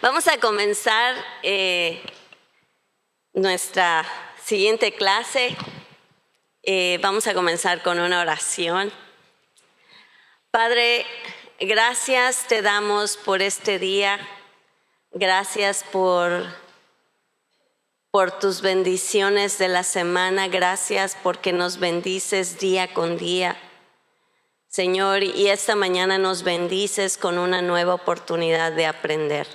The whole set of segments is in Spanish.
Vamos a comenzar nuestra siguiente clase. Vamos a comenzar con una oración. Padre, gracias te damos por este día. Gracias por tus bendiciones de la semana. Gracias porque nos bendices día con día. Señor, y esta mañana nos bendices con una nueva oportunidad de aprender.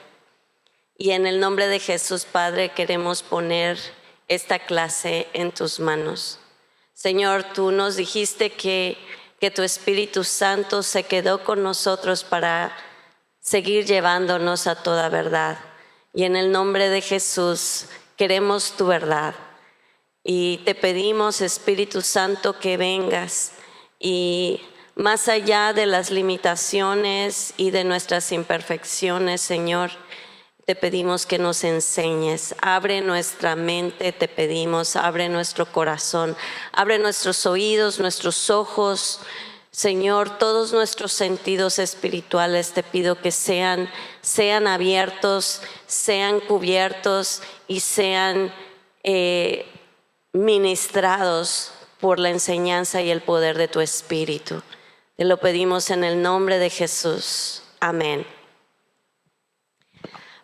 Y en el nombre de Jesús, Padre, queremos poner esta clase en tus manos. Señor, tú nos dijiste que tu Espíritu Santo se quedó con nosotros para seguir llevándonos a toda verdad. Y en el nombre de Jesús, queremos tu verdad. Y te pedimos, Espíritu Santo, que vengas y más allá de las limitaciones y de nuestras imperfecciones, Señor, te pedimos que nos enseñes. Abre nuestra mente, te pedimos, abre nuestro corazón, abre nuestros oídos, nuestros ojos. Señor, todos nuestros sentidos espirituales te pido que sean abiertos, sean cubiertos y sean ministrados por la enseñanza y el poder de tu Espíritu. Te lo pedimos en el nombre de Jesús. Amén.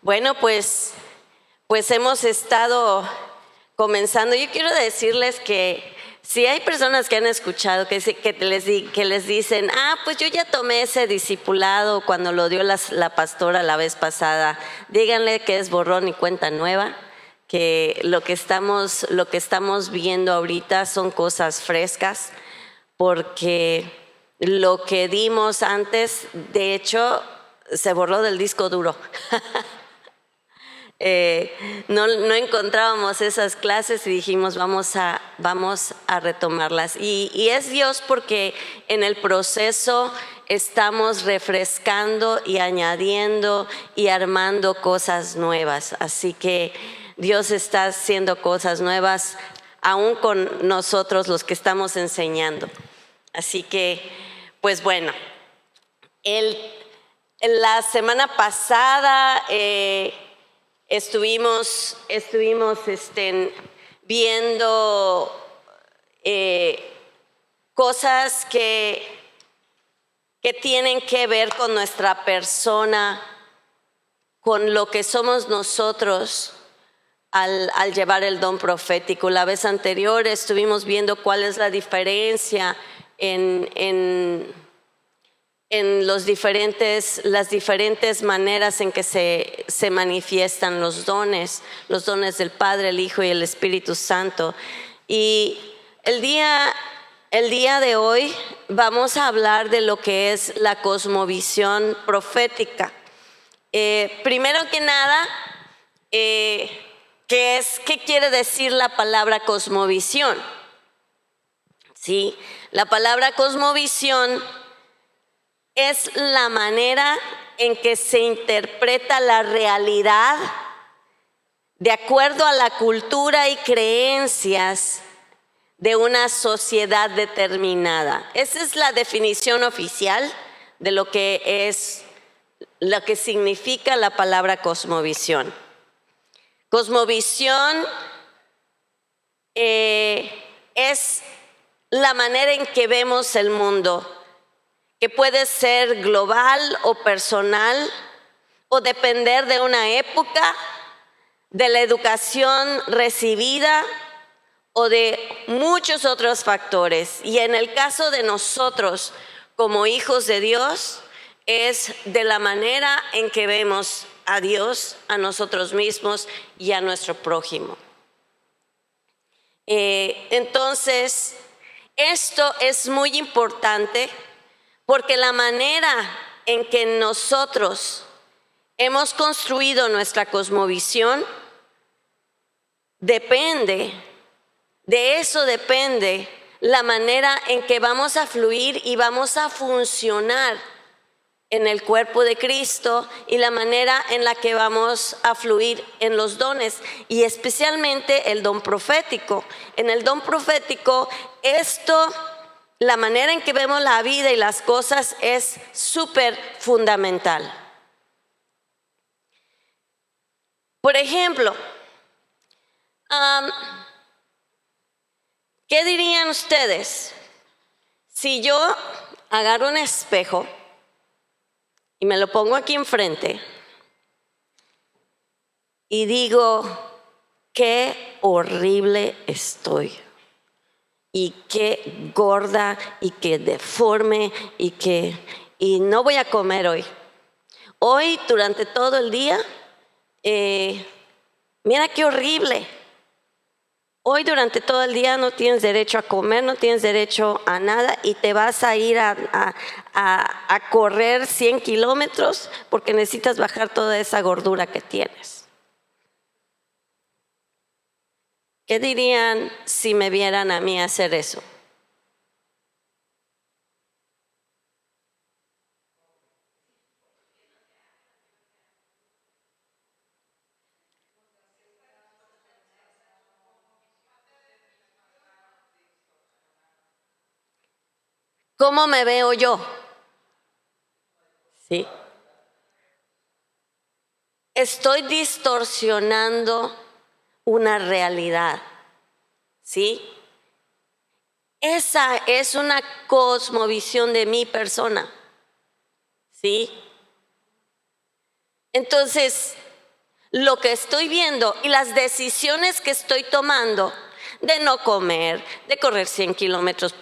Bueno, pues hemos estado comenzando. Yo quiero decirles que si hay personas que han escuchado que les dicen, pues yo ya tomé ese discipulado cuando lo dio la pastora la vez pasada, díganle que es borrón y cuenta nueva, que lo que estamos viendo ahorita son cosas frescas, porque lo que dimos antes, de hecho, se borró del disco duro. No encontrábamos esas clases y dijimos vamos a retomarlas. Y es Dios porque en el proceso estamos refrescando y añadiendo y armando cosas nuevas. Así que Dios está haciendo cosas nuevas aún con nosotros los que estamos enseñando. Así que, pues bueno, la semana pasada estuvimos viendo cosas que tienen que ver con nuestra persona, con lo que somos nosotros al llevar el don profético. La vez anterior estuvimos viendo cuál es la diferencia en las diferentes maneras en que se manifiestan los dones del Padre, el Hijo y el Espíritu Santo. Y el día de hoy vamos a hablar de lo que es la cosmovisión profética. Primero que nada, ¿qué quiere decir la palabra cosmovisión? Sí, la palabra cosmovisión es la manera en que se interpreta la realidad de acuerdo a la cultura y creencias de una sociedad determinada. Esa es la definición oficial de lo que significa la palabra cosmovisión. Cosmovisión es la manera en que vemos el mundo, que puede ser global o personal, o depender de una época, de la educación recibida o de muchos otros factores. Y en el caso de nosotros como hijos de Dios, es de la manera en que vemos a Dios, a nosotros mismos y a nuestro prójimo. Entonces, esto es muy importante porque la manera en que nosotros hemos construido nuestra cosmovisión depende la manera en que vamos a fluir y vamos a funcionar en el cuerpo de Cristo y la manera en la que vamos a fluir en los dones, y especialmente el don profético. En el don profético, la manera en que vemos la vida y las cosas es súper fundamental. Por ejemplo, ¿qué dirían ustedes si yo agarro un espejo y me lo pongo aquí enfrente y digo, qué horrible estoy, y qué gorda, y qué deforme, y no voy a comer hoy? Hoy, durante todo el día, mira qué horrible. Hoy durante todo el día no tienes derecho a comer, no tienes derecho a nada, y te vas a ir a correr 100 kilómetros porque necesitas bajar toda esa gordura que tienes. ¿Qué dirían si me vieran a mí hacer eso? ¿Cómo me veo yo? ¿Sí? Estoy distorsionando una realidad. ¿Sí? Esa es una cosmovisión de mi persona. ¿Sí? Entonces, lo que estoy viendo y las decisiones que estoy tomando de no comer, de correr 100 kilómetros.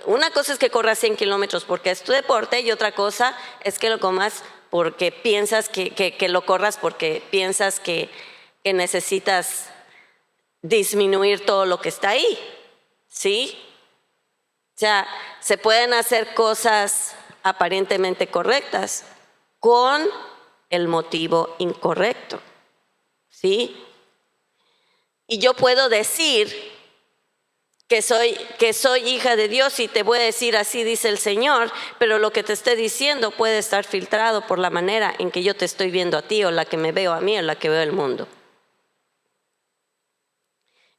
Una cosa es que corras 100 kilómetros porque es tu deporte, y otra cosa es que lo comas porque piensas que lo corras porque piensas que necesitas disminuir todo lo que está ahí. ¿Sí? O sea, se pueden hacer cosas aparentemente correctas con el motivo incorrecto. ¿Sí? Y yo puedo decir que soy hija de Dios, y te voy a decir así dice el Señor, pero lo que te esté diciendo puede estar filtrado por la manera en que yo te estoy viendo a ti, o la que me veo a mí, o la que veo el mundo.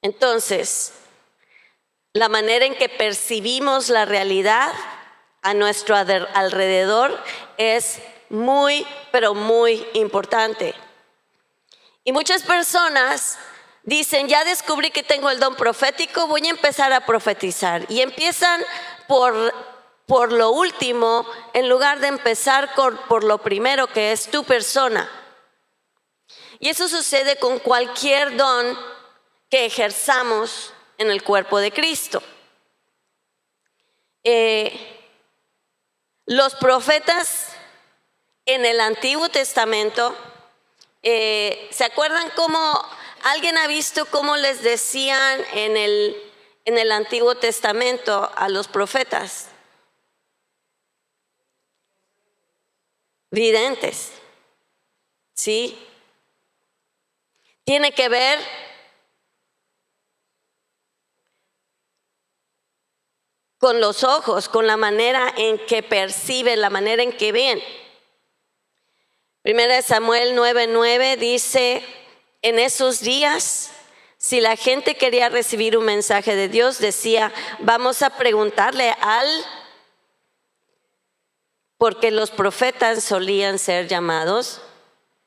Entonces, la manera en que percibimos la realidad a nuestro alrededor es muy, pero muy importante. Y muchas personas dicen, ya descubrí que tengo el don profético, voy a empezar a profetizar. Y empiezan por lo último, en lugar de empezar por lo primero, que es tu persona. Y eso sucede con cualquier don que ejerzamos en el cuerpo de Cristo. Los profetas en el Antiguo Testamento, ¿se acuerdan cómo alguien ha visto cómo les decían en el Antiguo Testamento a los profetas? Videntes. ¿Sí? Tiene que ver con los ojos, con la manera en que perciben, la manera en que ven. Primera de Samuel 9:9 dice, en esos días, si la gente quería recibir un mensaje de Dios, decía, vamos a preguntarle porque los profetas solían ser llamados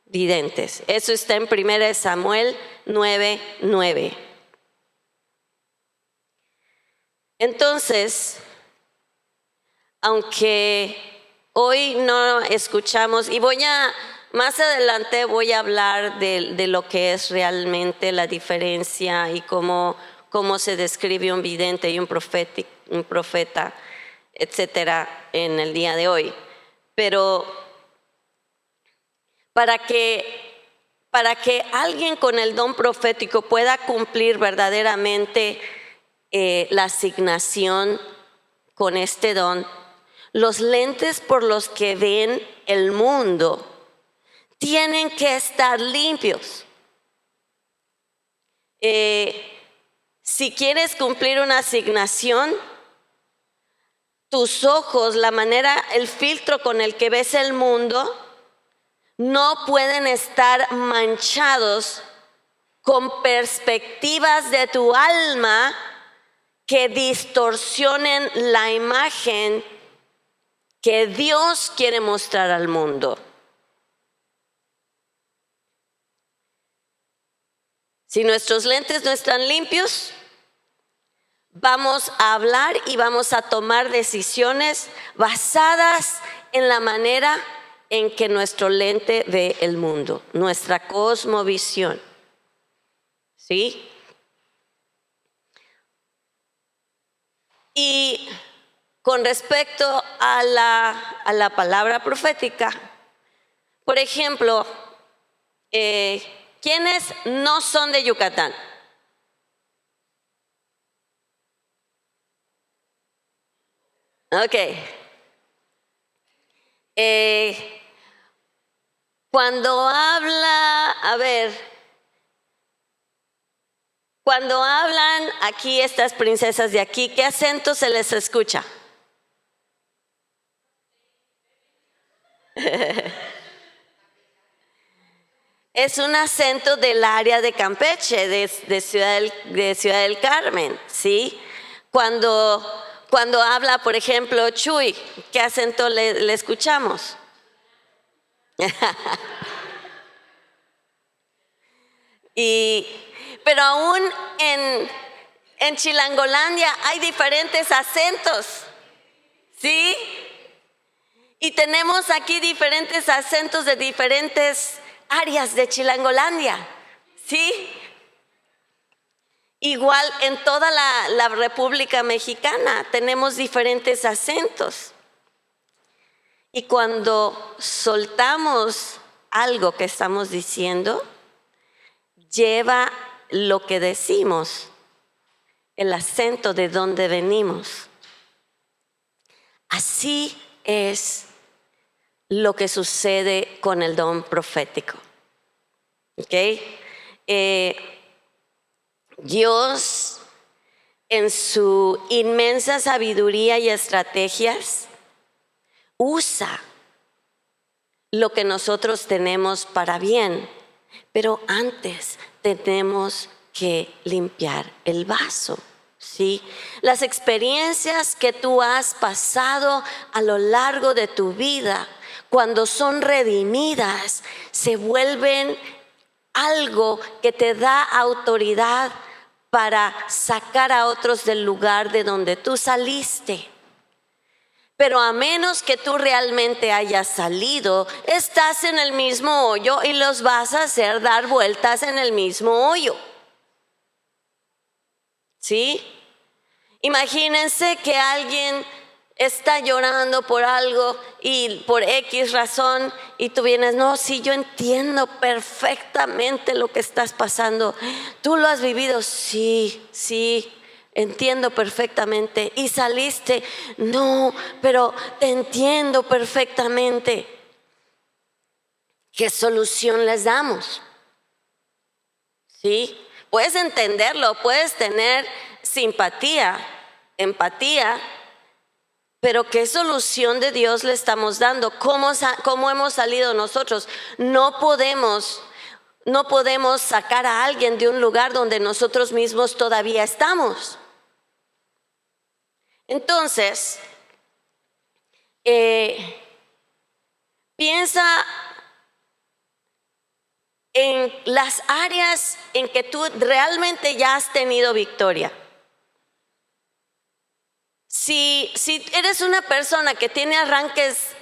videntes. Eso está en Primera de Samuel 9:9. Entonces, aunque hoy no escuchamos, y más adelante voy a hablar de lo que es realmente la diferencia y cómo se describe un vidente y un profeta, etcétera, en el día de hoy. Pero para que alguien con el don profético pueda cumplir verdaderamente la asignación con este don, los lentes por los que ven el mundo tienen que estar limpios. Si quieres cumplir una asignación, tus ojos, la manera, el filtro con el que ves el mundo, no pueden estar manchados con perspectivas de tu alma que distorsionen la imagen que Dios quiere mostrar al mundo. Si nuestros lentes no están limpios, vamos a hablar y vamos a tomar decisiones basadas en la manera en que nuestro lente ve el mundo, nuestra cosmovisión. ¿Sí? Y con respecto a la palabra profética, por ejemplo, ¿quiénes no son de Yucatán? Ok. Cuando hablan aquí estas princesas de aquí, ¿qué acento se les escucha? Es un acento del área de Campeche, de Ciudad del Carmen, ¿sí? Cuando habla, por ejemplo, Chuy, ¿qué acento le escuchamos? Pero aún en Chilangolandia hay diferentes acentos, ¿sí? Y tenemos aquí diferentes acentos de diferentes áreas de Chilangolandia, ¿sí? Igual en toda la República Mexicana tenemos diferentes acentos. Y cuando soltamos algo que estamos diciendo, lleva lo que decimos, el acento de donde venimos. Así es lo que sucede con el don profético. ¿Ok? Dios, en su inmensa sabiduría y estrategias, usa lo que nosotros tenemos para bien, pero antes tenemos que limpiar el vaso, ¿sí? Las experiencias que tú has pasado a lo largo de tu vida, cuando son redimidas, se vuelven algo que te da autoridad para sacar a otros del lugar de donde tú saliste. Pero a menos que tú realmente hayas salido, estás en el mismo hoyo y los vas a hacer dar vueltas en el mismo hoyo. ¿Sí? Imagínense que alguien está llorando por algo y por X razón y tú vienes, no, sí, yo entiendo perfectamente lo que estás pasando. ¿Tú lo has vivido? Sí, entiendo perfectamente. ¿Y saliste? No, pero te entiendo perfectamente. ¿Qué solución les damos? ¿Sí? Puedes entenderlo, puedes tener simpatía, empatía, pero ¿qué solución de Dios le estamos dando? ¿Cómo hemos salido nosotros? No podemos sacar a alguien de un lugar donde nosotros mismos todavía estamos. Entonces, piensa en las áreas en que tú realmente ya has tenido victoria. Si eres una persona que tiene arranques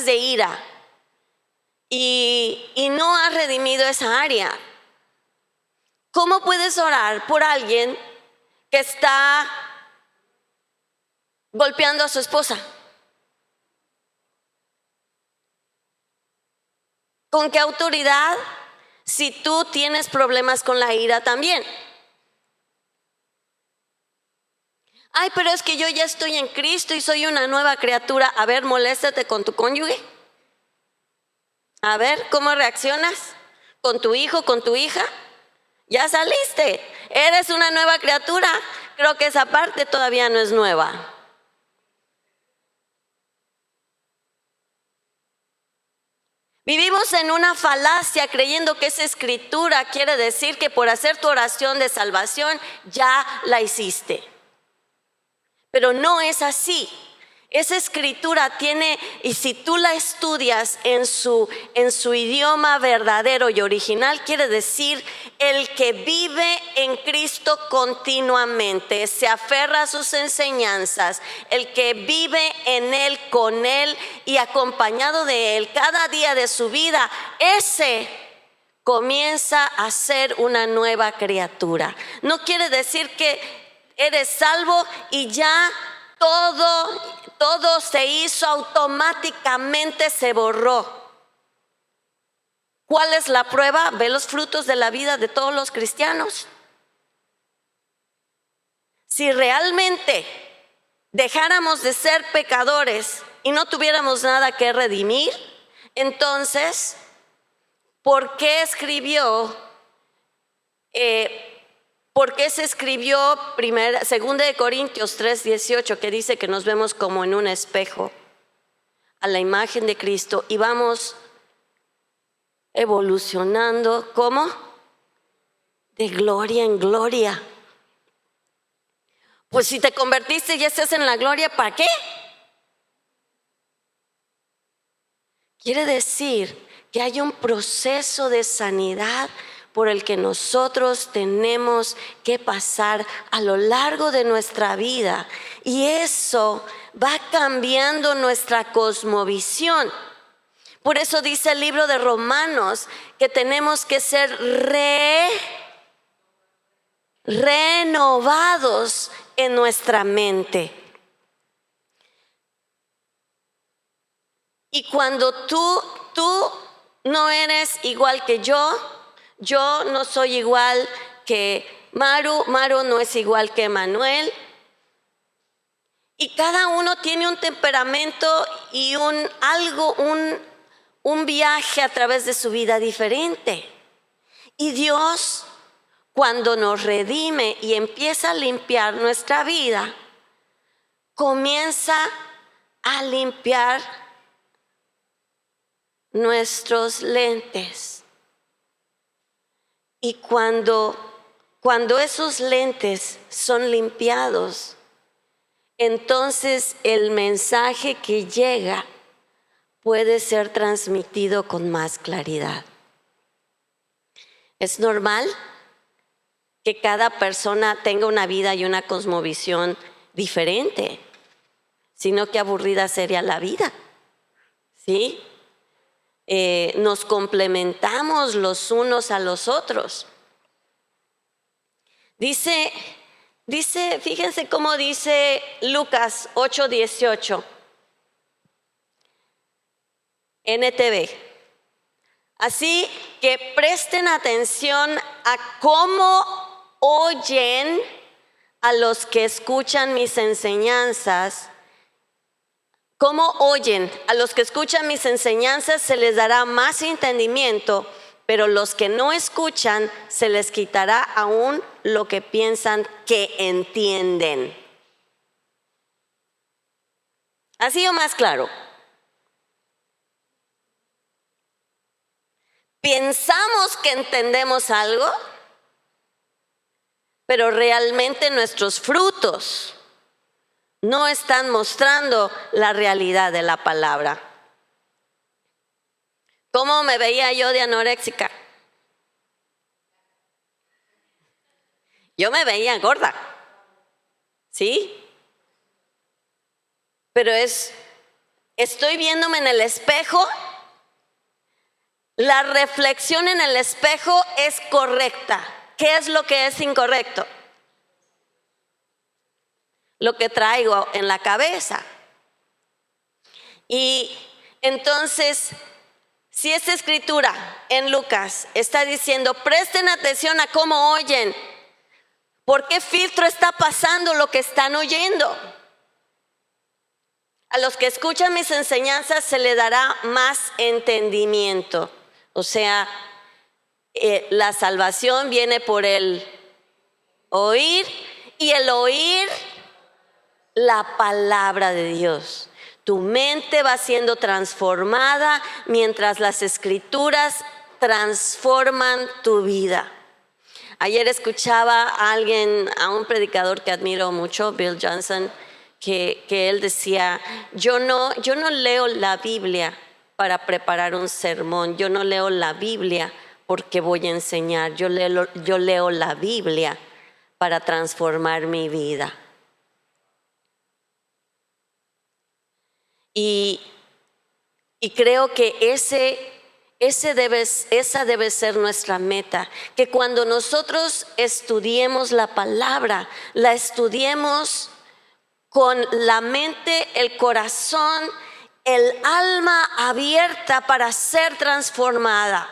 de ira y no has redimido esa área, ¿cómo puedes orar por alguien que está golpeando a su esposa? ¿Con qué autoridad si tú tienes problemas con la ira también? Ay, pero es que yo ya estoy en Cristo y soy una nueva criatura. A ver, moléstate con tu cónyuge. A ver, ¿cómo reaccionas? ¿Con tu hijo, con tu hija? Ya saliste, eres una nueva criatura. Creo que esa parte todavía no es nueva. Vivimos en una falacia creyendo que esa escritura quiere decir que por hacer tu oración de salvación ya la hiciste. Pero no es así. Esa escritura tiene, y si tú la estudias en su idioma verdadero y original, quiere decir el que vive en Cristo continuamente, se aferra a sus enseñanzas, el que vive en Él, con Él y acompañado de Él cada día de su vida, ese comienza a ser una nueva criatura. No quiere decir que eres salvo y ya todo se hizo automáticamente, se borró. ¿Cuál es la prueba? Ve los frutos de la vida de todos los cristianos. Si realmente dejáramos de ser pecadores y no tuviéramos nada que redimir, entonces, ¿por qué se escribió 2 de Corintios 3:18, que dice que nos vemos como en un espejo a la imagen de Cristo y vamos evolucionando? ¿Cómo? De gloria en gloria. Pues si te convertiste y ya estás en la gloria, ¿para qué? Quiere decir que hay un proceso de sanidad por el que nosotros tenemos que pasar a lo largo de nuestra vida, y eso va cambiando nuestra cosmovisión. Por eso dice el libro de Romanos que tenemos que ser renovados en nuestra mente. Y cuando tú no eres igual que yo no soy igual que Maru no es igual que Manuel, y cada uno tiene un temperamento y un viaje a través de su vida diferente. Y Dios, cuando nos redime y empieza a limpiar nuestra vida, comienza a limpiar nuestros lentes. Y cuando esos lentes son limpiados, entonces el mensaje que llega puede ser transmitido con más claridad. Es normal que cada persona tenga una vida y una cosmovisión diferente, sino que aburrida sería la vida, ¿sí? Nos complementamos los unos a los otros. Dice, fíjense cómo dice Lucas 8:18, NTV. Así que presten atención a cómo oyen a los que escuchan mis enseñanzas. ¿Cómo oyen? A los que escuchan mis enseñanzas se les dará más entendimiento, pero los que no escuchan se les quitará aún lo que piensan que entienden. ¿Así o más claro? Pensamos que entendemos algo, pero realmente nuestros frutos no están mostrando la realidad de la palabra. ¿Cómo me veía yo de anoréxica? Yo me veía gorda, ¿sí? Pero estoy viéndome en el espejo. La reflexión en el espejo es correcta. ¿Qué es lo que es incorrecto? Lo que traigo en la cabeza. Y entonces, si esta escritura en Lucas está diciendo, presten atención a cómo oyen, ¿por qué filtro está pasando lo que están oyendo? A los que escuchan mis enseñanzas se le dará más entendimiento. O sea, la salvación viene por el oír, y el oír la palabra de Dios. Tu mente va siendo transformada mientras las escrituras transforman tu vida. Ayer escuchaba a un predicador que admiro mucho, Bill Johnson, que él decía, yo no leo la Biblia para preparar un sermón, yo no leo la Biblia porque voy a enseñar, yo leo la Biblia para transformar mi vida. Y creo que esa debe ser nuestra meta, que cuando nosotros estudiemos la palabra, la estudiemos con la mente, el corazón, el alma abierta para ser transformada.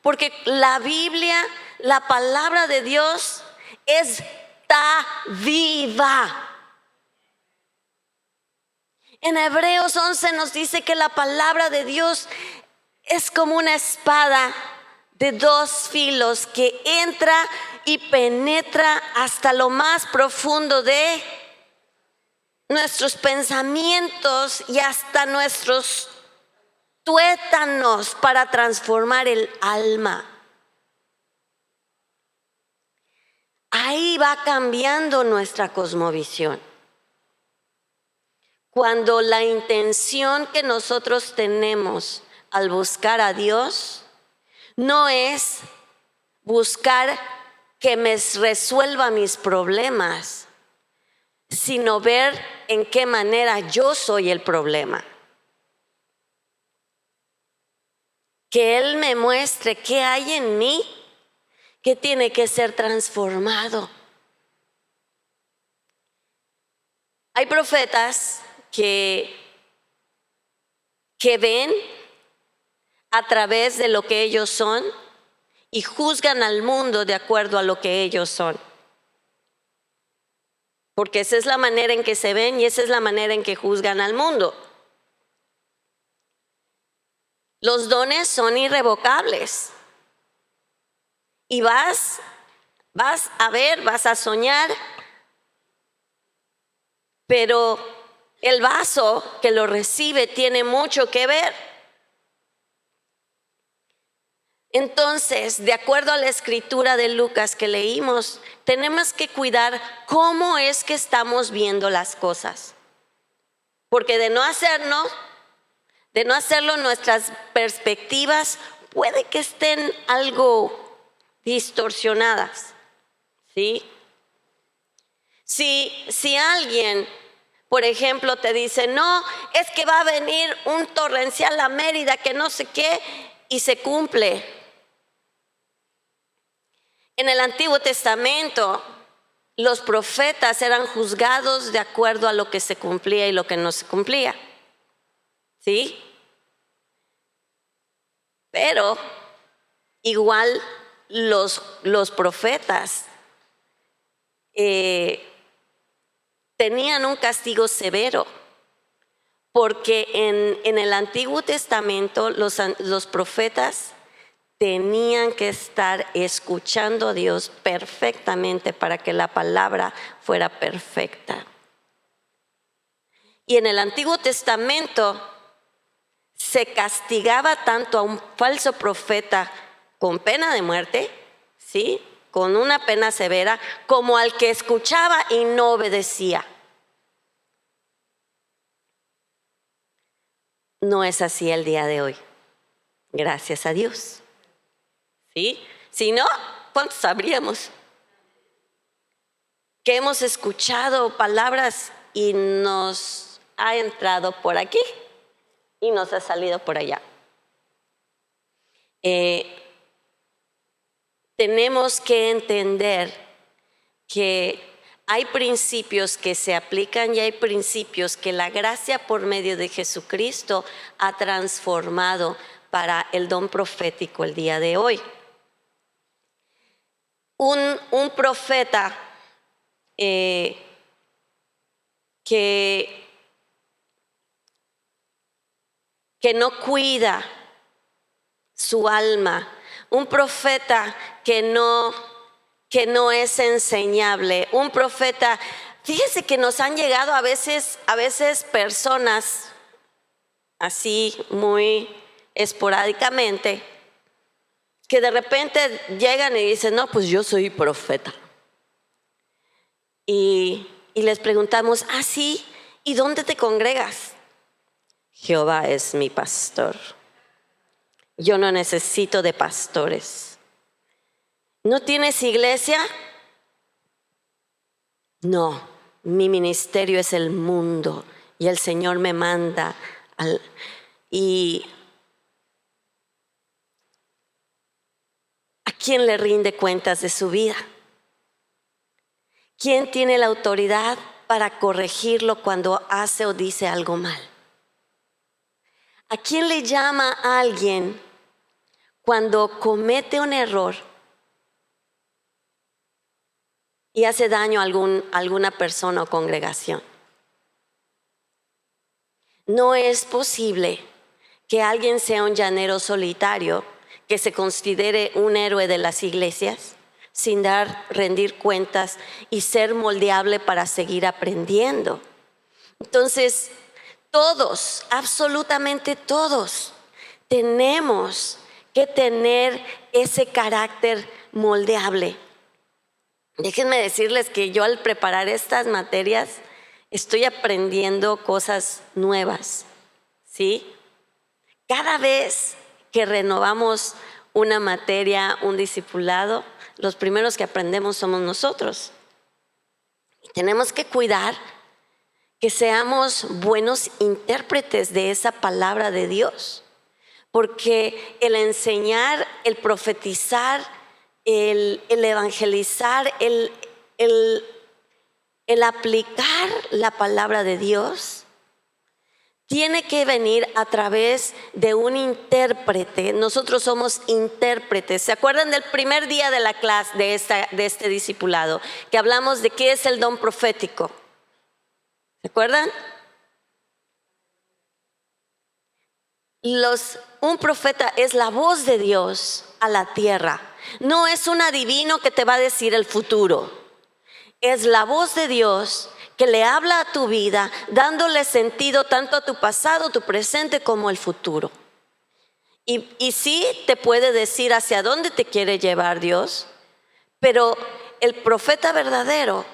Porque la Biblia, la palabra de Dios, está viva. En Hebreos 11 nos dice que la palabra de Dios es como una espada de dos filos que entra y penetra hasta lo más profundo de nuestros pensamientos y hasta nuestros tuétanos para transformar el alma. Ahí va cambiando nuestra cosmovisión. Cuando la intención que nosotros tenemos al buscar a Dios no es buscar que me resuelva mis problemas, sino ver en qué manera yo soy el problema. Que Él me muestre qué hay en mí que tiene que ser transformado. Hay profetas que ven a través de lo que ellos son y juzgan al mundo de acuerdo a lo que ellos son. Porque esa es la manera en que se ven y esa es la manera en que juzgan al mundo. Los dones son irrevocables. Y vas a ver, vas a soñar, pero el vaso que lo recibe tiene mucho que ver. Entonces, de acuerdo a la escritura de Lucas que leímos, tenemos que cuidar cómo es que estamos viendo las cosas. Porque de no hacerlo, nuestras perspectivas puede que estén algo distorsionadas, ¿sí? Si alguien, por ejemplo, te dice, no, es que va a venir un torrencial a Mérida, que no sé qué, y se cumple. En el Antiguo Testamento, los profetas eran juzgados de acuerdo a lo que se cumplía y lo que no se cumplía, ¿sí? Pero igual los profetas tenían un castigo severo, porque en el Antiguo Testamento los profetas tenían que estar escuchando a Dios perfectamente para que la palabra fuera perfecta. Y en el Antiguo Testamento se castigaba tanto a un falso profeta con pena de muerte, ¿sí?, con una pena severa, como al que escuchaba y no obedecía. No es así el día de hoy, gracias a Dios. ¿Sí? Si no, ¿cuántos sabríamos? Que hemos escuchado palabras y nos ha entrado por aquí y nos ha salido por allá. Tenemos que entender que hay principios que se aplican y hay principios que la gracia por medio de Jesucristo ha transformado para el don profético el día de hoy. Un profeta que no cuida su alma, un profeta que no es enseñable, un profeta, fíjese que nos han llegado a veces personas así muy esporádicamente, que de repente llegan y dicen, no, pues yo soy profeta. Y les preguntamos, ¿ah, sí? ¿Y dónde te congregas? Jehová es mi pastor. Yo no necesito de pastores. ¿No tienes iglesia? No, mi ministerio es el mundo y el Señor me manda. ¿Y a quién le rinde cuentas de su vida? ¿Quién tiene la autoridad para corregirlo cuando hace o dice algo mal? ¿A quién le llama a alguien cuando comete un error y hace daño a alguna persona o congregación? No es posible que alguien sea un llanero solitario, que se considere un héroe de las iglesias, sin rendir cuentas y ser moldeable para seguir aprendiendo. Entonces, todos, absolutamente todos, tenemos que tener ese carácter moldeable. Déjenme decirles que yo al preparar estas materias estoy aprendiendo cosas nuevas, ¿sí? Cada vez que renovamos una materia, un discipulado, los primeros que aprendemos somos nosotros. Y tenemos que cuidar que seamos buenos intérpretes de esa palabra de Dios, porque el enseñar, el profetizar, el evangelizar, el aplicar la palabra de Dios tiene que venir a través de un intérprete. Nosotros somos intérpretes. ¿Se acuerdan del primer día de la clase de este discipulado? Que hablamos de qué es el don profético. ¿Se acuerdan? Un profeta es la voz de Dios a la tierra. No es un adivino que te va a decir el futuro. Es la voz de Dios que le habla a tu vida, dándole sentido tanto a tu pasado, tu presente, como el futuro. Y sí te puede decir hacia dónde te quiere llevar Dios, pero el profeta verdadero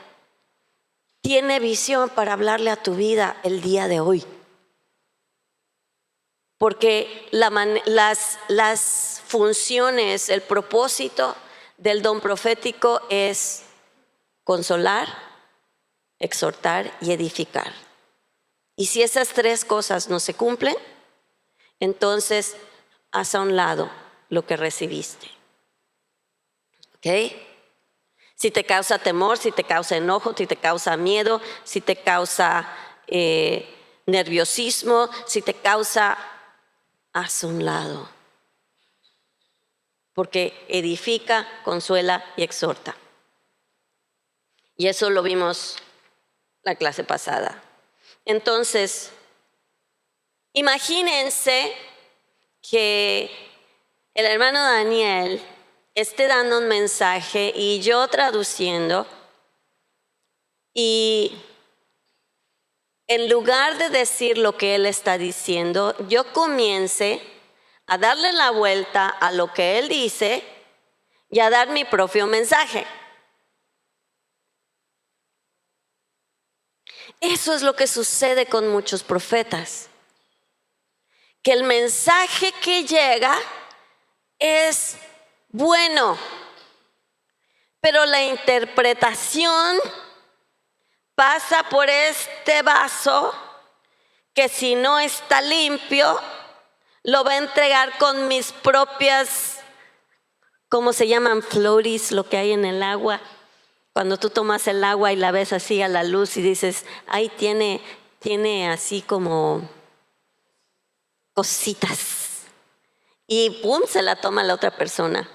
tiene visión para hablarle a tu vida el día de hoy. Porque las funciones, el propósito del don profético es consolar, exhortar y edificar. Y si esas tres cosas no se cumplen, entonces haz a un lado lo que recibiste. ¿Ok? Si te causa temor, si te causa enojo, si te causa miedo, si te causa nerviosismo, si te causa, haz a un lado. Porque edifica, consuela y exhorta. Y eso lo vimos la clase pasada. Entonces, imagínense que el hermano Daniel esté dando un mensaje y yo traduciendo, y en lugar de decir lo que él está diciendo, yo comience a darle la vuelta a lo que él dice y a dar mi propio mensaje. Eso es lo que sucede con muchos profetas, que el mensaje que llega es bueno, pero la interpretación pasa por este vaso que, si no está limpio, lo va a entregar con mis propias, ¿cómo se llaman? Floaties, lo que hay en el agua. Cuando tú tomas el agua y la ves así a la luz y dices, ahí tiene así como cositas. Y pum, se la toma la otra persona.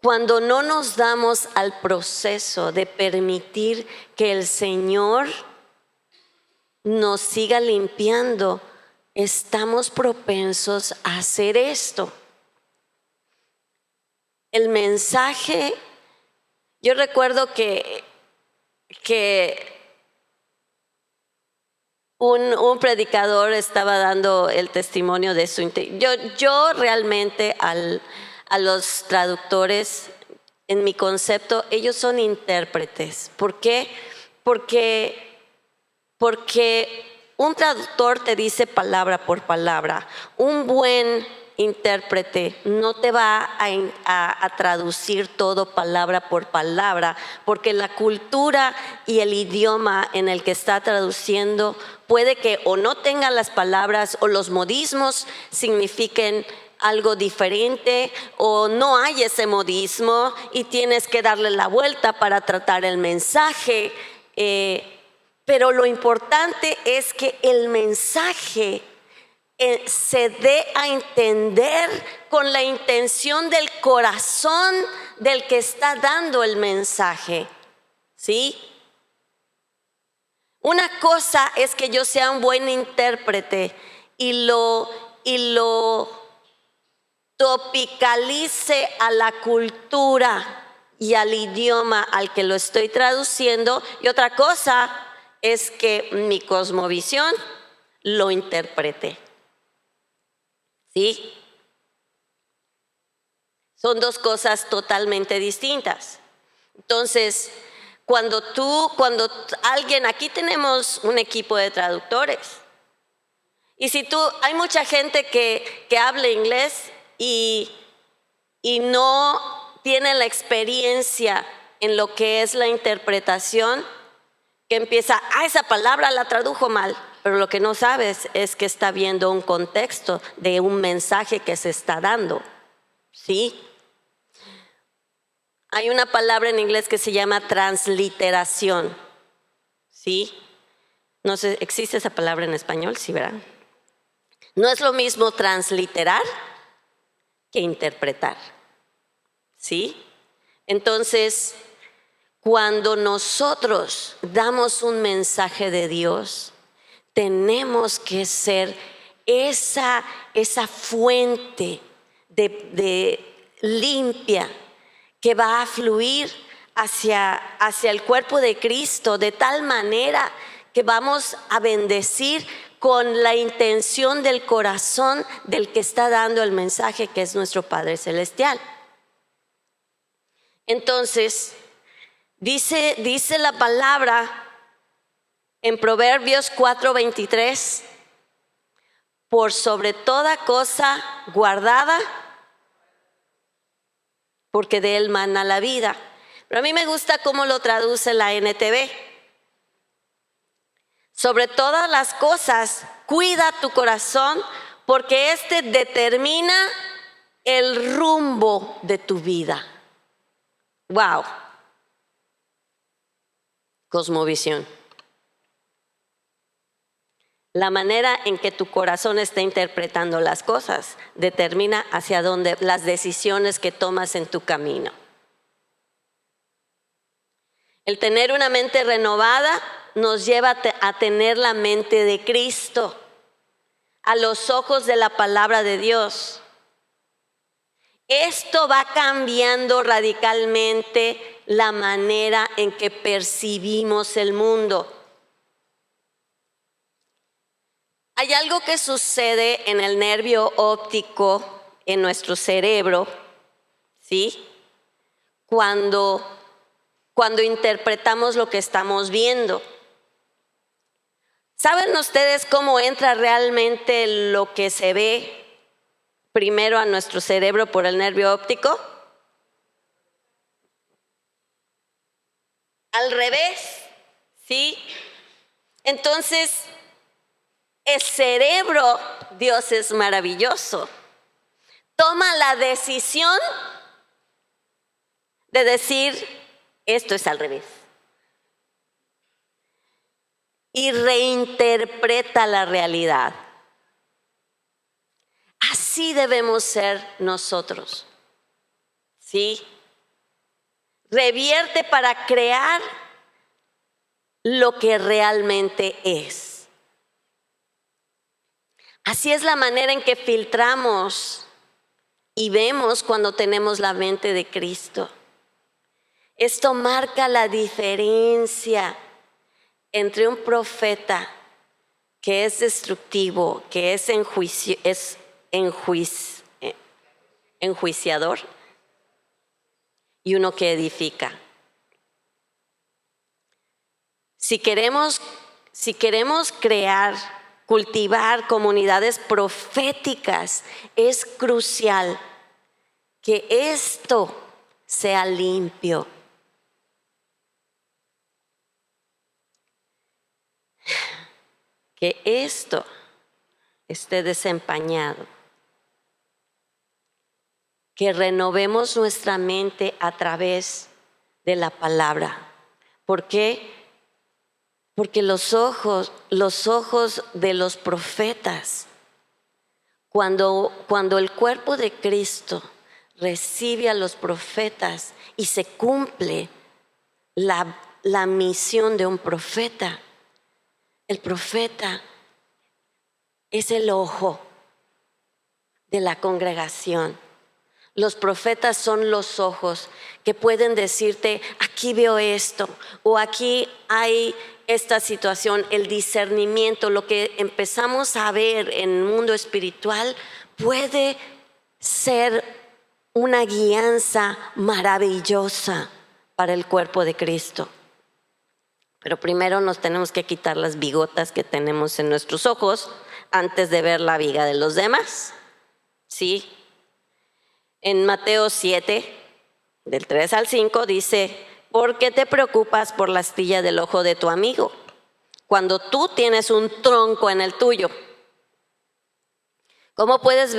Cuando no nos damos al proceso de permitir que el Señor nos siga limpiando, estamos propensos a hacer esto. El mensaje, yo recuerdo que un predicador estaba dando el testimonio de su yo realmente a los traductores en mi concepto, ellos son intérpretes. ¿Por qué? Porque un traductor te dice palabra por palabra. Un buen intérprete no te va a traducir todo palabra por palabra, porque la cultura y el idioma en el que está traduciendo puede que o no tenga las palabras o los modismos signifiquen algo diferente, o no hay ese modismo y tienes que darle la vuelta para tratar el mensaje. Pero lo importante es que el mensaje se dé a entender con la intención del corazón del que está dando el mensaje, ¿sí? Una cosa es que yo sea un buen intérprete y lo tropicalice a la cultura y al idioma al que lo estoy traduciendo, y otra cosa es que mi cosmovisión lo interprete. ¿Sí? Son dos cosas totalmente distintas. Entonces, cuando alguien, aquí tenemos un equipo de traductores, y si hay mucha gente que habla inglés y no tiene la experiencia en lo que es la interpretación, que empieza, esa palabra la tradujo mal, pero lo que no sabes es que está viendo un contexto de un mensaje que se está dando, ¿sí? Hay una palabra en inglés que se llama transliteración, ¿sí? No sé, ¿existe esa palabra en español? Sí, ¿verdad? No es lo mismo transliterar que interpretar, ¿sí? Entonces, cuando nosotros damos un mensaje de Dios, tenemos que ser esa fuente de limpia que va a fluir hacia el cuerpo de Cristo, de tal manera que vamos a bendecir con la intención del corazón del que está dando el mensaje, que es nuestro Padre Celestial. Entonces, dice la palabra en Proverbios 4:23, por sobre toda cosa guardada, porque de él mana la vida. Pero a mí me gusta cómo lo traduce la NTV. Sobre todas las cosas, cuida tu corazón, porque este determina el rumbo de tu vida. Wow. Cosmovisión. La manera en que tu corazón está interpretando las cosas determina hacia dónde las decisiones que tomas en tu camino. El tener una mente renovada nos lleva a tener la mente de Cristo, a los ojos de la palabra de Dios. Esto va cambiando radicalmente la manera en que percibimos el mundo. Hay algo que sucede en el nervio óptico en nuestro cerebro, ¿sí? Cuando interpretamos lo que estamos viendo. ¿Saben ustedes cómo entra realmente lo que se ve primero a nuestro cerebro por el nervio óptico? Al revés, ¿sí? Entonces, el cerebro, Dios es maravilloso, toma la decisión de decir, esto es al revés, y reinterpreta la realidad. Así debemos ser nosotros, ¿sí? Revierte para crear lo que realmente es. Así es la manera en que filtramos y vemos cuando tenemos la mente de Cristo. Esto marca la diferencia entre un profeta que es destructivo, que es enjuiciador, y uno que edifica. Si queremos crear, cultivar comunidades proféticas, es crucial que esto sea limpio. Que esto esté desempañado. Que renovemos nuestra mente a través de la palabra. ¿Por qué? Porque los ojos de los profetas, cuando el cuerpo de Cristo recibe a los profetas y se cumple la misión de un profeta, el profeta es el ojo de la congregación. Los profetas son los ojos que pueden decirte, aquí veo esto, o aquí hay esta situación, el discernimiento, lo que empezamos a ver en el mundo espiritual puede ser una guianza maravillosa para el cuerpo de Cristo. Pero primero nos tenemos que quitar las bigotas que tenemos en nuestros ojos antes de ver la viga de los demás. ¿Sí? En Mateo 7, del 3 al 5, dice, ¿por qué te preocupas por la astilla del ojo de tu amigo, cuando tú tienes un tronco en el tuyo? ¿Cómo puedes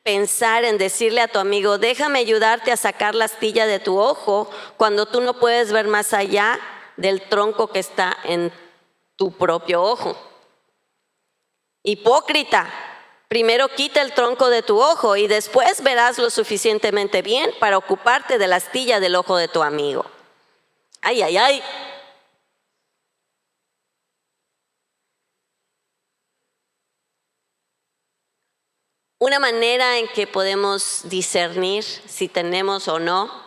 pensar en decirle a tu amigo, déjame ayudarte a sacar la astilla de tu ojo, cuando tú no puedes ver más allá del tronco que está en tu propio ojo? Hipócrita. Primero quita el tronco de tu ojo y después verás lo suficientemente bien para ocuparte de la astilla del ojo de tu amigo. ¡Ay, ay, ay! Una manera en que podemos discernir si tenemos o no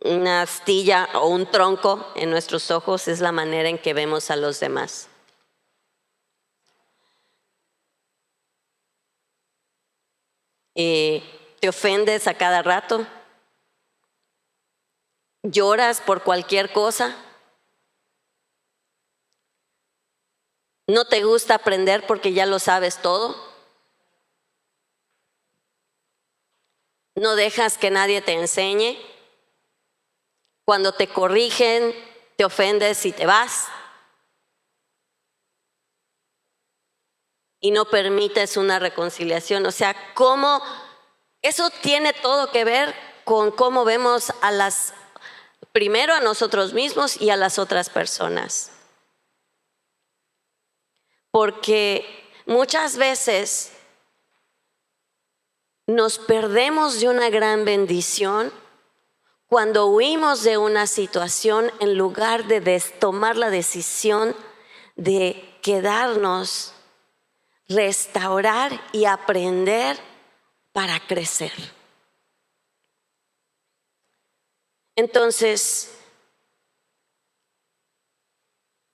una astilla o un tronco en nuestros ojos es la manera en que vemos a los demás. ¿Te ofendes a cada rato? ¿Lloras por cualquier cosa? ¿No te gusta aprender porque ya lo sabes todo? ¿No dejas que nadie te enseñe? Cuando te corrigen, te ofendes y te vas. Y no permites una reconciliación. O sea, ¿cómo? Eso tiene todo que ver con cómo vemos primero a nosotros mismos y a las otras personas. Porque muchas veces nos perdemos de una gran bendición cuando huimos de una situación en lugar de tomar la decisión de quedarnos, restaurar y aprender para crecer. Entonces,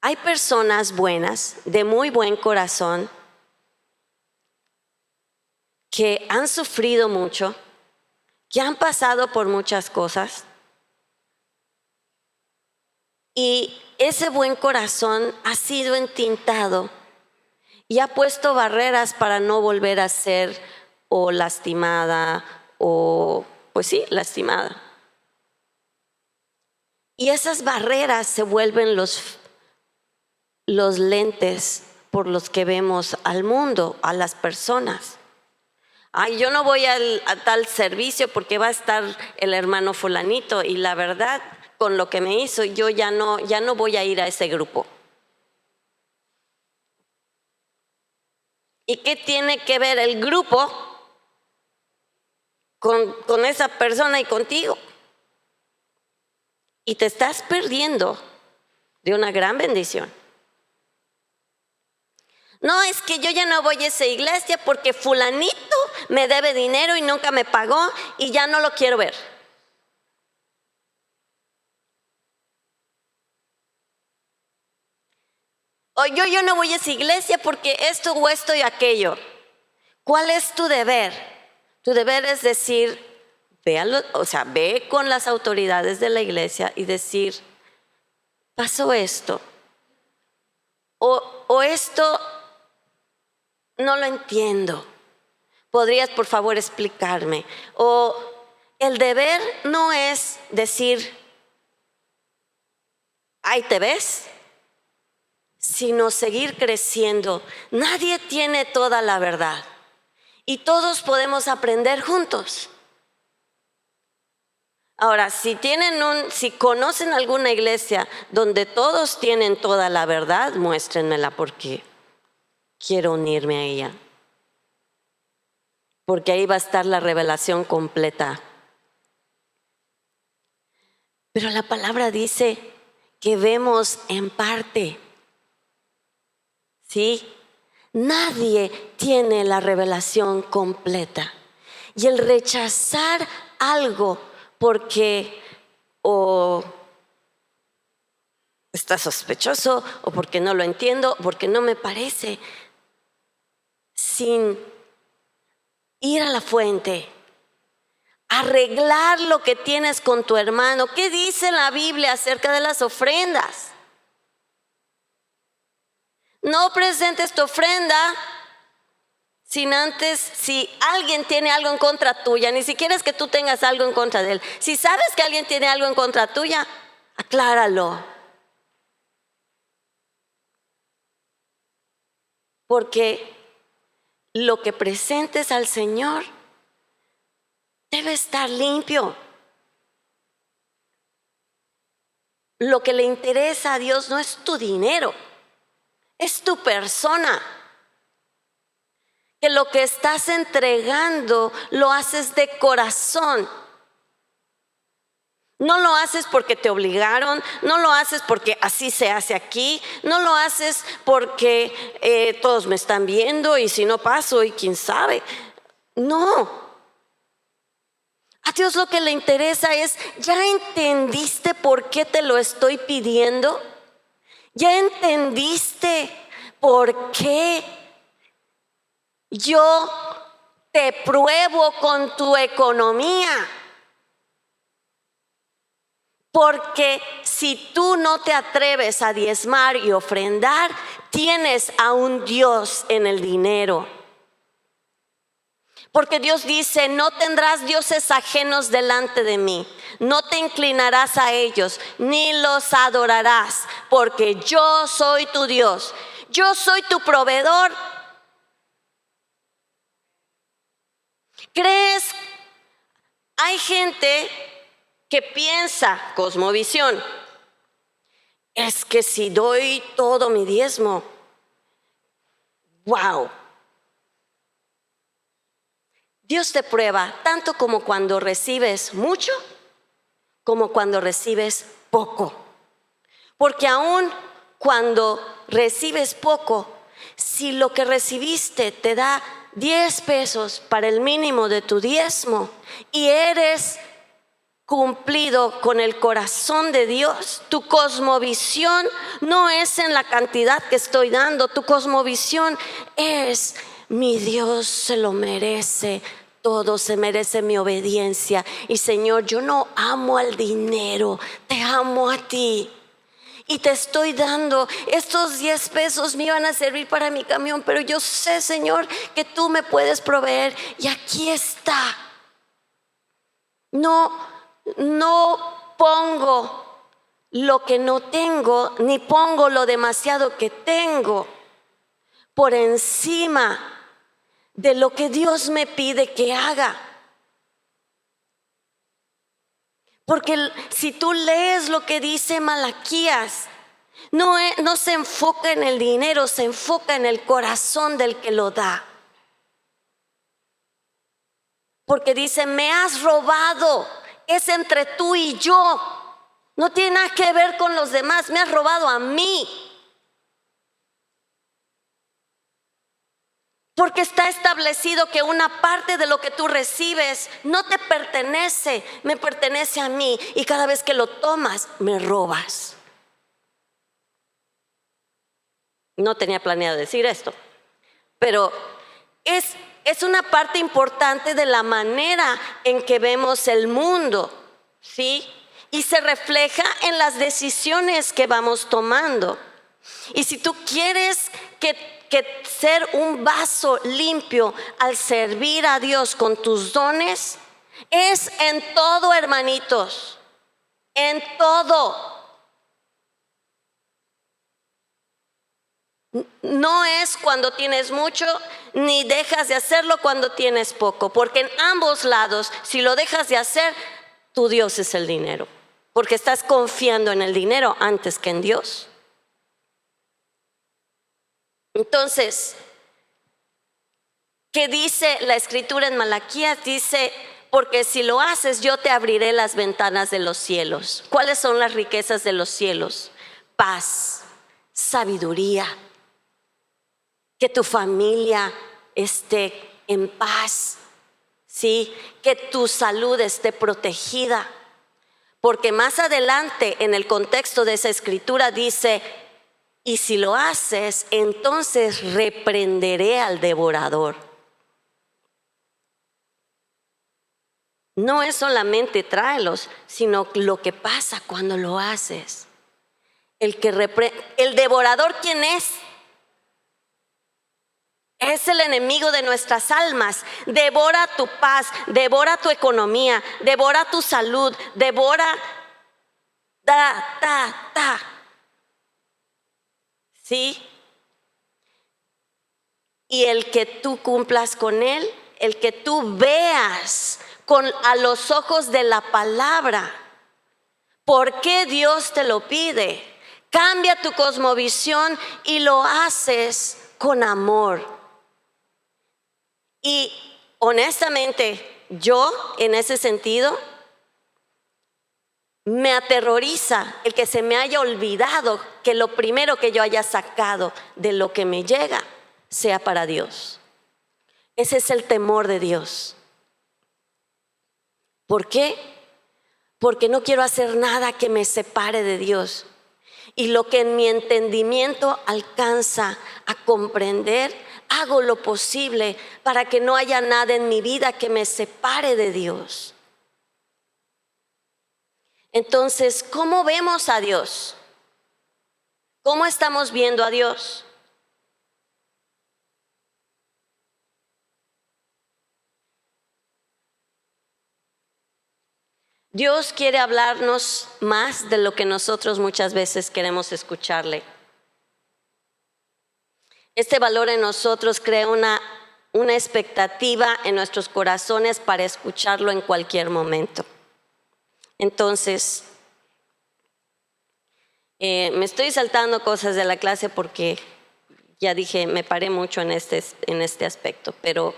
hay personas buenas, de muy buen corazón, que han sufrido mucho, que han pasado por muchas cosas, y ese buen corazón ha sido entintado y ha puesto barreras para no volver a ser o lastimada o, pues sí, lastimada. Y esas barreras se vuelven los lentes por los que vemos al mundo, a las personas. Ay, yo no voy a tal servicio porque va a estar el hermano fulanito y la verdad, con lo que me hizo, yo ya no voy a ir a ese grupo. ¿Y qué tiene que ver el grupo con esa persona y contigo? Y te estás perdiendo de una gran bendición. No, es que yo ya no voy a esa iglesia porque fulanito me debe dinero y nunca me pagó y ya no lo quiero ver. O yo no voy a esa iglesia porque esto o esto y aquello. ¿Cuál es tu deber? Tu deber es decir, ve con las autoridades de la iglesia y decir, pasó esto, o esto no lo entiendo, ¿podrías por favor explicarme? O el deber no es decir, ahí te ves, sino seguir creciendo. Nadie tiene toda la verdad y todos podemos aprender juntos. Ahora, si conocen alguna iglesia donde todos tienen toda la verdad, muéstrenmela porque quiero unirme a ella. Porque ahí va a estar la revelación completa. Pero la palabra dice que vemos en parte. ¿Sí? Nadie tiene la revelación completa. Y el rechazar algo porque o está sospechoso, o porque no lo entiendo, o porque no me parece, sin ir a la fuente, arreglar lo que tienes con tu hermano. ¿Qué dice la Biblia acerca de las ofrendas? No presentes tu ofrenda sin antes, si alguien tiene algo en contra tuya, ni siquiera es que tú tengas algo en contra de él. Si sabes que alguien tiene algo en contra tuya, acláralo. Porque lo que presentes al Señor debe estar limpio. Lo que le interesa a Dios no es tu dinero, es tu persona. Que lo que estás entregando lo haces de corazón. No lo haces porque te obligaron, no lo haces porque así se hace aquí, no lo haces porque todos me están viendo y si no paso y quién sabe. No. A Dios lo que le interesa es, ¿ya entendiste por qué te lo estoy pidiendo? ¿Ya entendiste por qué yo te pruebo con tu economía? Porque si tú no te atreves a diezmar y ofrendar, tienes a un Dios en el dinero. Porque Dios dice, no tendrás dioses ajenos delante de mí, no te inclinarás a ellos, ni los adorarás, porque yo soy tu Dios, yo soy tu proveedor. ¿Crees? Hay gente que piensa, cosmovisión, es que si doy todo mi diezmo, wow. Dios te prueba tanto como cuando recibes mucho, como cuando recibes poco. Porque aún cuando recibes poco, si lo que recibiste te da 10 pesos para el mínimo de tu diezmo y eres cumplido con el corazón de Dios, tu cosmovisión no es en la cantidad que estoy dando, tu cosmovisión es: mi Dios se lo merece todo, se merece mi obediencia. Y Señor, yo no amo al dinero, te amo a ti. Y te estoy dando estos 10 pesos, me iban a servir para mi camión, pero yo sé, Señor, que tú me puedes proveer. Y aquí está. No pongo lo que no tengo, ni pongo lo demasiado que tengo por encima de lo que Dios me pide que haga. Porque si tú lees lo que dice Malaquías, no se enfoca en el dinero, se enfoca en el corazón del que lo da. Porque dice: me has robado, es entre tú y yo, no tiene nada que ver con los demás, me has robado a mí. Porque está establecido que una parte de lo que tú recibes no te pertenece, me pertenece a mí. Y cada vez que lo tomas, me robas. No tenía planeado decir esto, pero es es una parte importante de la manera en que vemos el mundo, ¿sí? Y se refleja en las decisiones que vamos tomando. Y si tú quieres que ser un vaso limpio al servir a Dios con tus dones, es en todo, hermanitos, en todo. No es cuando tienes mucho, ni dejas de hacerlo cuando tienes poco, porque en ambos lados, si lo dejas de hacer, tu Dios es el dinero, porque estás confiando en el dinero antes que en Dios. Entonces, ¿qué dice la escritura en Malaquías? Dice, porque si lo haces, yo te abriré las ventanas de los cielos. ¿Cuáles son las riquezas de los cielos? Paz, sabiduría, que tu familia esté en paz, ¿sí? Que tu salud esté protegida. Porque más adelante en el contexto de esa escritura dice, y si lo haces, entonces reprenderé al devorador. No es solamente tráelos, sino lo que pasa cuando lo haces. El devorador, ¿quién es? Es el enemigo de nuestras almas. Devora tu paz, devora tu economía, devora tu salud, devora ¿sí? Y el que tú cumplas con él, el que tú veas a los ojos de la palabra. ¿Por qué Dios te lo pide? Cambia tu cosmovisión y lo haces con amor. Y honestamente, yo en ese sentido me aterroriza el que se me haya olvidado que lo primero que yo haya sacado de lo que me llega sea para Dios. Ese es el temor de Dios. ¿Por qué? Porque no quiero hacer nada que me separe de Dios. Y lo que en mi entendimiento alcanza a comprender, hago lo posible para que no haya nada en mi vida que me separe de Dios. Entonces, ¿cómo vemos a Dios? ¿Cómo estamos viendo a Dios? Dios quiere hablarnos más de lo que nosotros muchas veces queremos escucharle. Este valor en nosotros crea una expectativa en nuestros corazones para escucharlo en cualquier momento. Entonces, me estoy saltando cosas de la clase porque ya dije, me paré mucho en este aspecto, pero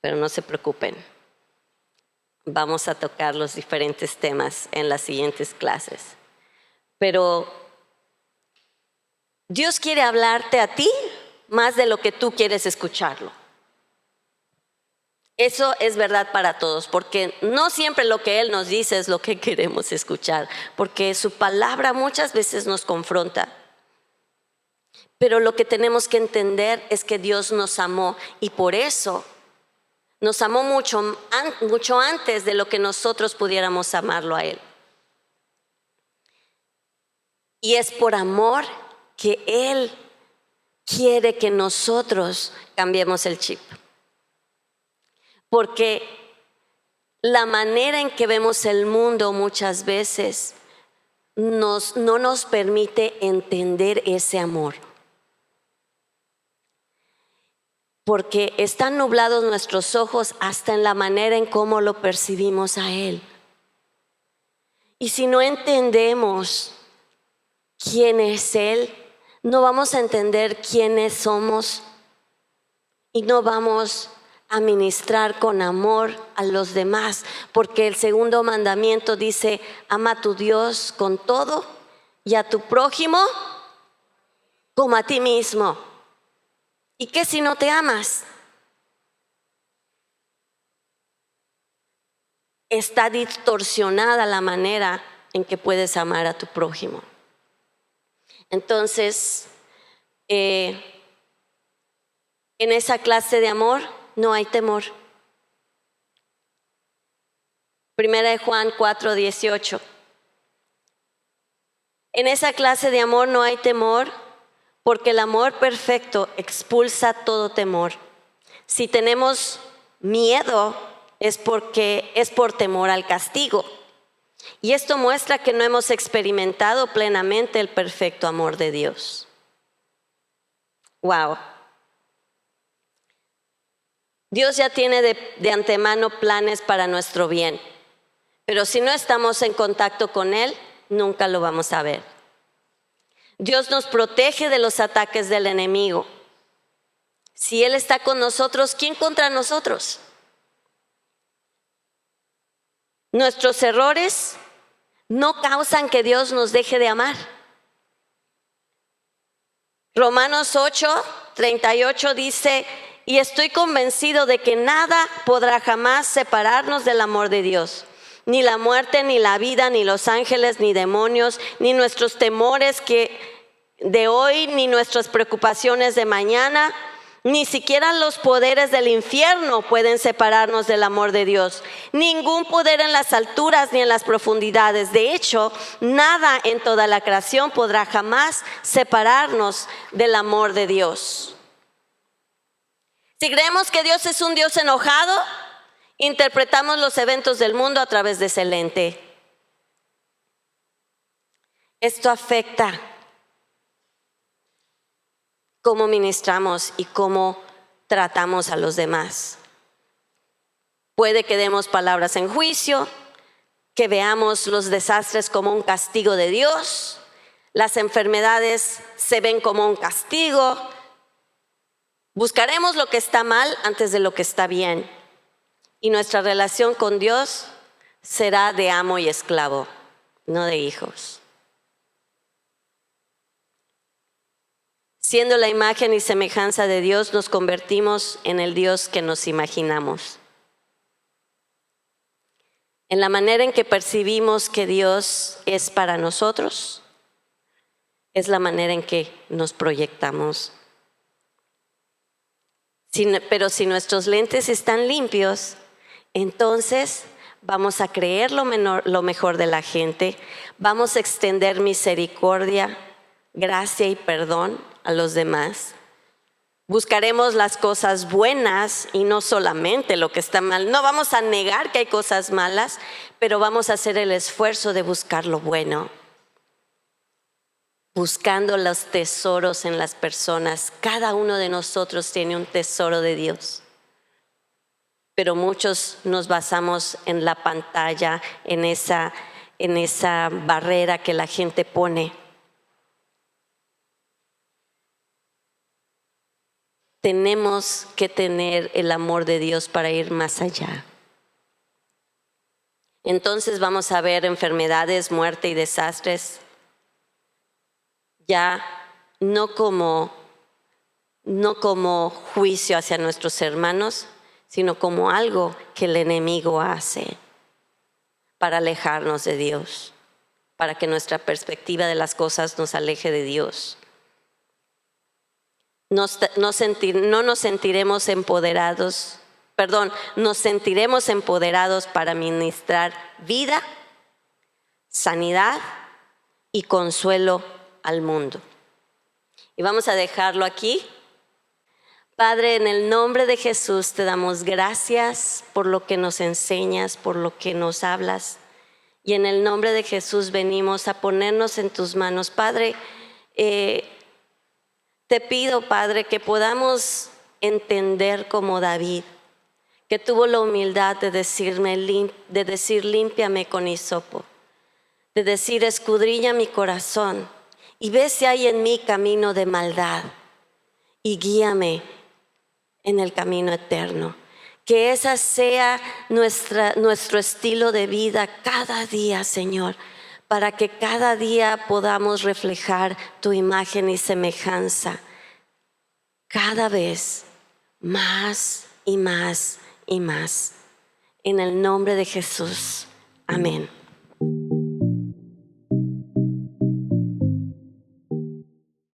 no se preocupen. Vamos a tocar los diferentes temas en las siguientes clases. Pero Dios quiere hablarte a ti más de lo que tú quieres escucharlo. Eso es verdad para todos, porque no siempre lo que Él nos dice es lo que queremos escuchar, porque su palabra muchas veces nos confronta. Pero lo que tenemos que entender es que Dios nos amó y por eso nos amó mucho antes de lo que nosotros pudiéramos amarlo a Él. Y es por amor que Él quiere que nosotros cambiemos el chip. Porque la manera en que vemos el mundo muchas veces no nos permite entender ese amor. Porque están nublados nuestros ojos hasta en la manera en cómo lo percibimos a Él. Y si no entendemos quién es Él, no vamos a entender quiénes somos y no vamos a ministrar con amor a los demás, porque el segundo mandamiento dice, ama a tu Dios con todo y a tu prójimo como a ti mismo. ¿Y qué si no te amas? Está distorsionada la manera en que puedes amar a tu prójimo. Entonces, en esa clase de amor no hay temor. Primera de Juan 4:18. En esa clase de amor no hay temor, porque el amor perfecto expulsa todo temor. Si tenemos miedo es porque es por temor al castigo. Y esto muestra que no hemos experimentado plenamente el perfecto amor de Dios. Wow. Dios ya tiene de antemano planes para nuestro bien, pero si no estamos en contacto con Él, nunca lo vamos a ver. Dios nos protege de los ataques del enemigo. Si Él está con nosotros, ¿quién contra nosotros? Nuestros errores no causan que Dios nos deje de amar. Romanos 8:38 dice: y estoy convencido de que nada podrá jamás separarnos del amor de Dios. Ni la muerte, ni la vida, ni los ángeles, ni demonios, ni nuestros temores de hoy, ni nuestras preocupaciones de mañana, ni siquiera los poderes del infierno pueden separarnos del amor de Dios. Ningún poder en las alturas ni en las profundidades. De hecho, nada en toda la creación podrá jamás separarnos del amor de Dios. Si creemos que Dios es un Dios enojado, interpretamos los eventos del mundo a través de ese lente. Esto afecta cómo ministramos y cómo tratamos a los demás. Puede que demos palabras en juicio, que veamos los desastres como un castigo de Dios, las enfermedades se ven como un castigo. Buscaremos lo que está mal antes de lo que está bien. Y nuestra relación con Dios será de amo y esclavo, no de hijos. Siendo la imagen y semejanza de Dios, nos convertimos en el Dios que nos imaginamos. En la manera en que percibimos que Dios es para nosotros, es la manera en que nos proyectamos. Pero si nuestros lentes están limpios, entonces vamos a creer lo mejor de la gente, vamos a extender misericordia, gracia y perdón a los demás. Buscaremos las cosas buenas y no solamente lo que está mal. No vamos a negar que hay cosas malas, pero vamos a hacer el esfuerzo de buscar lo bueno. Buscando los tesoros en las personas. Cada uno de nosotros tiene un tesoro de Dios. Pero muchos nos basamos en la pantalla, en esa barrera que la gente pone. Tenemos que tener el amor de Dios para ir más allá. Entonces vamos a ver enfermedades, muerte y desastres ya no como juicio hacia nuestros hermanos, sino como algo que el enemigo hace para alejarnos de Dios, para que nuestra perspectiva de las cosas nos aleje de Dios. Nos sentiremos empoderados para ministrar vida, sanidad y consuelo al mundo. Y vamos a dejarlo aquí. Padre, en el nombre de Jesús te damos gracias por lo que nos enseñas, por lo que nos hablas. Y en el nombre de Jesús venimos a ponernos en tus manos. Padre, te pido, Padre, que podamos entender como David, que tuvo la humildad de decir límpiame con hisopo, de decir escudriña mi corazón y ve si hay en mí camino de maldad y guíame en el camino eterno. Que esa sea nuestro estilo de vida cada día, Señor, para que cada día podamos reflejar tu imagen y semejanza cada vez más y más y más. En el nombre de Jesús. Amén.